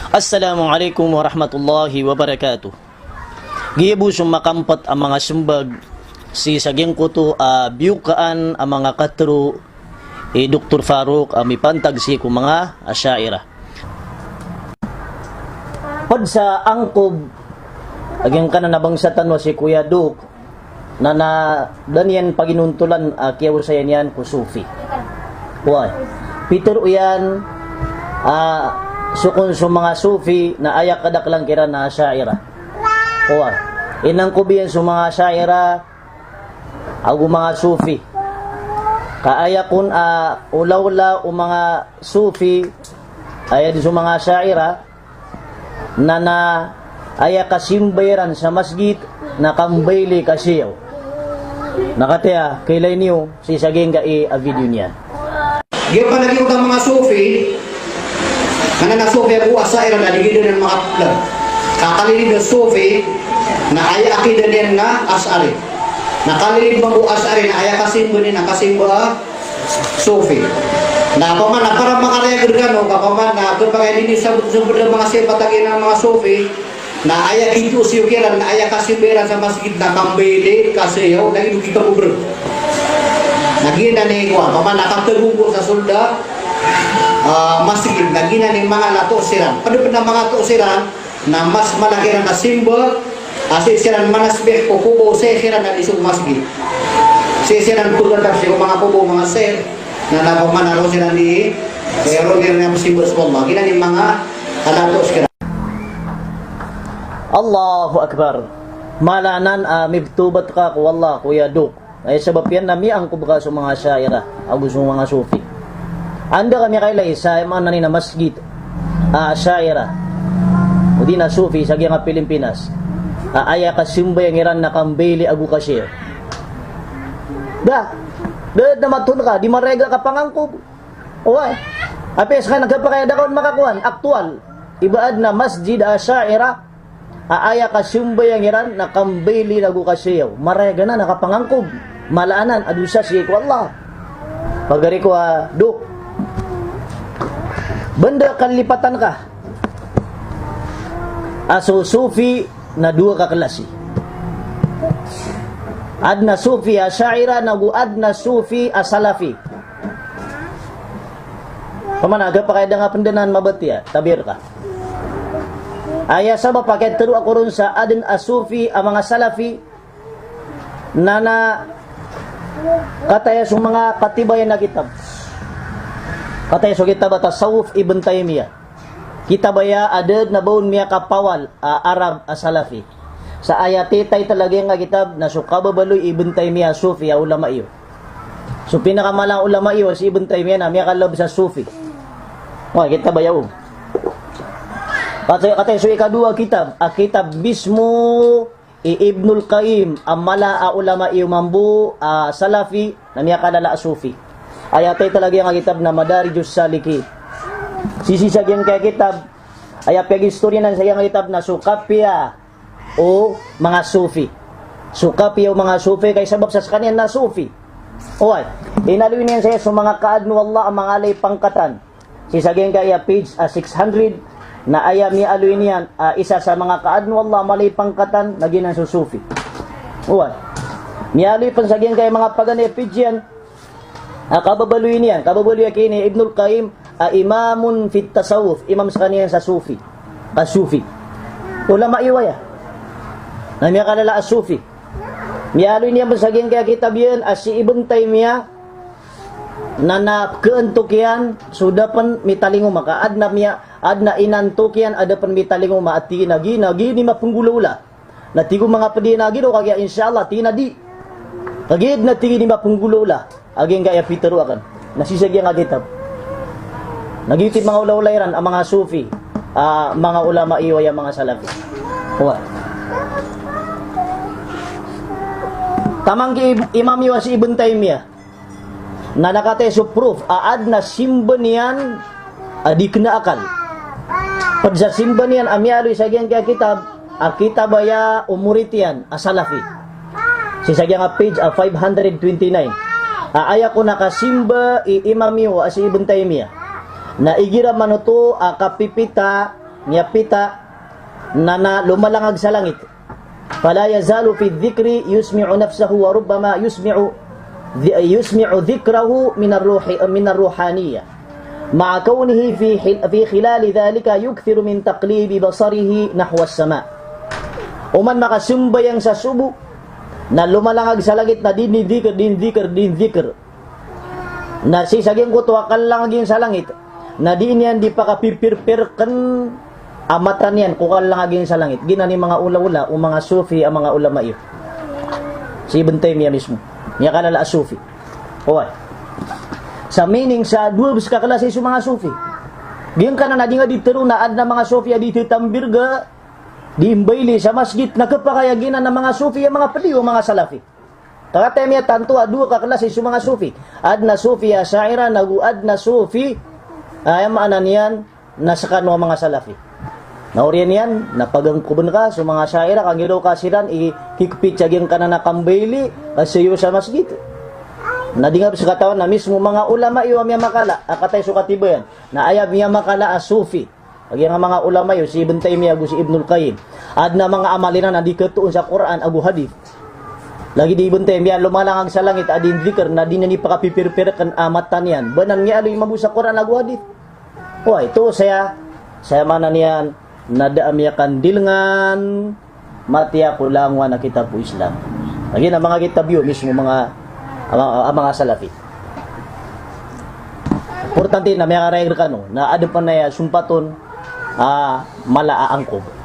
Assalamualaikum warahmatullahi wabarakatuh. Giyabusong makampat ang mga sumbag si Sagyang Kuto biyukaan ang mga katro Dr. Farouk mipantag si kung mga asyaira. Pad sa angkob agyang kananabang sa tanwa si Kuya Duk na danyan paginuntulan kiyaw sa yan ko Sufi. Why? Peter uyan sukon sa mga Sufi na ayak kadak lang kira na asyaira. Why? Inang kubiyan sa mga asyaira agu mga Sufi. Kaaya kun ulaw-ulaw o mga Sufi aya di sa mga asyaira na aya kasimbayran sa masjid na kambayli kasiyaw. Nakataya kailay niyo si Saging ka video niyan. Gaya pa naging utang mga Sufi, kana na Sufi ako asairan na digid ng mga plug. Kakalilid na Sufi na aya akida din nga asari. Nakalilid bang asari na aya kasimbo din na kasimbo Sufi. Na pa man para makareagir gano, pa man na kapag hindi sabot-sabot ng mga sipatagin ng mga Sufi, na aya kintu siukiran na aya kasimberan sa masjid na kambele kasiyaw, lagi kita ubro. Nagina ni ko pa man nakatagungko sa solda masjid nagina ni mga lato siran. Padupad na mga tusiran na mas malaki na simbol siran manasbih ko kubo siran na isang masjid. Siran kurban tapos yung mga kubo mga sir na napamanaro sila ni pero nga simbol sa Allah. Gina ni mga lato siran. Allahu Akbar. Malanan mibtubat ka ko wallah Kuya Duk. Ay sabab yan nami ang kubka sa mga syaira agus sa mga Sufi. Anda kami kailay sa mga na masjid syaira. Udi na Sufi sa nga Pilipinas. Aya ka simbay ang iran na kambeli agu kasir. Da na matun ka di marega ka pangangkob. Oy. Apes ka nagpakayada kon makakuan aktual. Ibaad na masjid syaira. Aya ka simbay ang iran na kambeli agu kasiyaw. Marega na nakapangangkob. Malaanan adusa si ko Allah. Pagari ko Duk. Benda kalipatan ka. Aso Sufi na dua ka klase. Adna Sufi asyaira nagu adna Sufi asalafi. Pamanaga pa kaya nga pendenan mabati tabir ka. Aya sabab pakai teru ako ron sa adin asufi ang mga salafi na kataya sa mga katibayan na kitab. Kataya sa kitab Tasawuf Ibn Taymiyah. Kitabaya adad na baon miya kapawal Arab asalafi. Sa ayatitay talaga nga kitab na sukababaloy Ibn Taymiyah Sufi ulama iyo. So pinakamalang ulama iyo si Ibn Taymiyah na miya kalab sa Sufi. Kitabaya Katay so ikadua kitab, kitab mismo Ibnul Qayyim amala ulama mambu salafi na niya kadala Sufi. Ayatay talaga yung kitab na Madarijus Saliki. Sisisag yung kaya kitab, ayapag istorya ng sayang kitab na Sukapia o mga Sufi. Sukapia o mga Sufi kay sabab sa kanyan na Sufi. Oy, inaluin niyan saya sa mga kaadno Allah ang mga alay pangkatan. Sisagyan kaya page 600 na ayam ni aluin yan isa sa mga kaadno Allah malay pangkatan na ginang susufi. Uwan. Ni aluin pansagyan kay mga pagani pidyan kababaluin yan. Kababaluin kini Ibnul Qayyim imamun fit tasawuf. Imam sa kaniya sa Sufi. Kasufi. Ulama iwaya. Na miya kalala as-Sufi. Ni aluin yan pansagyan kay kitab yan si Ibn Taymiyah na keentukian sudah pan mitalingo maka adna inantukian ada pan mitalingo maati nagi ni mapunggulula na tigo mga padinagi do kagya insyaallah tinadi kagid na tigi ni mapunggulula aging kaya pitero akan nasisagya nga kitab nagitid mga ulaulayran ang mga Sufi mga ulama iway ang mga salafi wa tamang imam iwa si Ibn Taymiyah na nakatay so proof aad na simba niyan di kinaakal pag sa simba niyan amyaloy sa gyan kaya kitab kitabaya umuritian asalafi si sa gyan page 529 aya ko nakasimba imamiyo si Ibn Taymiyah na igira manuto kapipita niya pita na lumalangag sa langit. Fala yazalu fi dhikri yusmi'u nafsahu wa rubbama yusmi'u dhikrahu min ar-ruhaniyah. Ma'a kawnihi fi khilali dhalika yukthiru min taqlibi basarihi nahwa as-sama'. Uman makasumbayang sa subo na lumalangag sa langit na din dhikr na sisaging ko tuwakal lang aging sa langit na di niyan di pa kapipirpirkan amatan yan kukal lang aging sa langit ginani mga ula-ula o mga sufi ang mga ulama iyo si Ibn Taymiyyah mismo niya kalala sufi okay sa meaning sa dua kaklase sa mga sufi diyan ka na nga dito na ad na mga sufi dito tambirga di imbayli sa masjid nakapakayaginan ng mga sufi ang mga paliw mga salafi Kakatemiya tanto dua kaklase sa mga sufi. Adna sufi asyaira ad na sufi ay maanan yan nasa kanwa mga salafi. Nauriyan yan, napagangkuban ka sa mga asyaira kang iro kasiran ihikpit syaging ka na nakambili kasi sa masjid. Nadingap sa katawan na mismo mga ulama iyo miya makala akatay sukatiba yan na ayab miya makala as sufi. Agi nga mga ulama yo si Ibn Taymiyyah si Ibnul Qayyim adna mga amalina na di ketuon sa Quran agu hadith. Lagi di Ibn Taymiyyah lumalangag sa langit adin zikr na di na ni pakapipirpirkan amatan yan. Banan nga aloy mabusa Quran agu hadith. Wah itu saya mana niyan nadaamya kandilngan matiya kulangwa na kitab po Islam. Lagi na mga kitab yo mismo mga salafi. Importante na may karayag ka no na ada pa na sumpaton malaa angkob.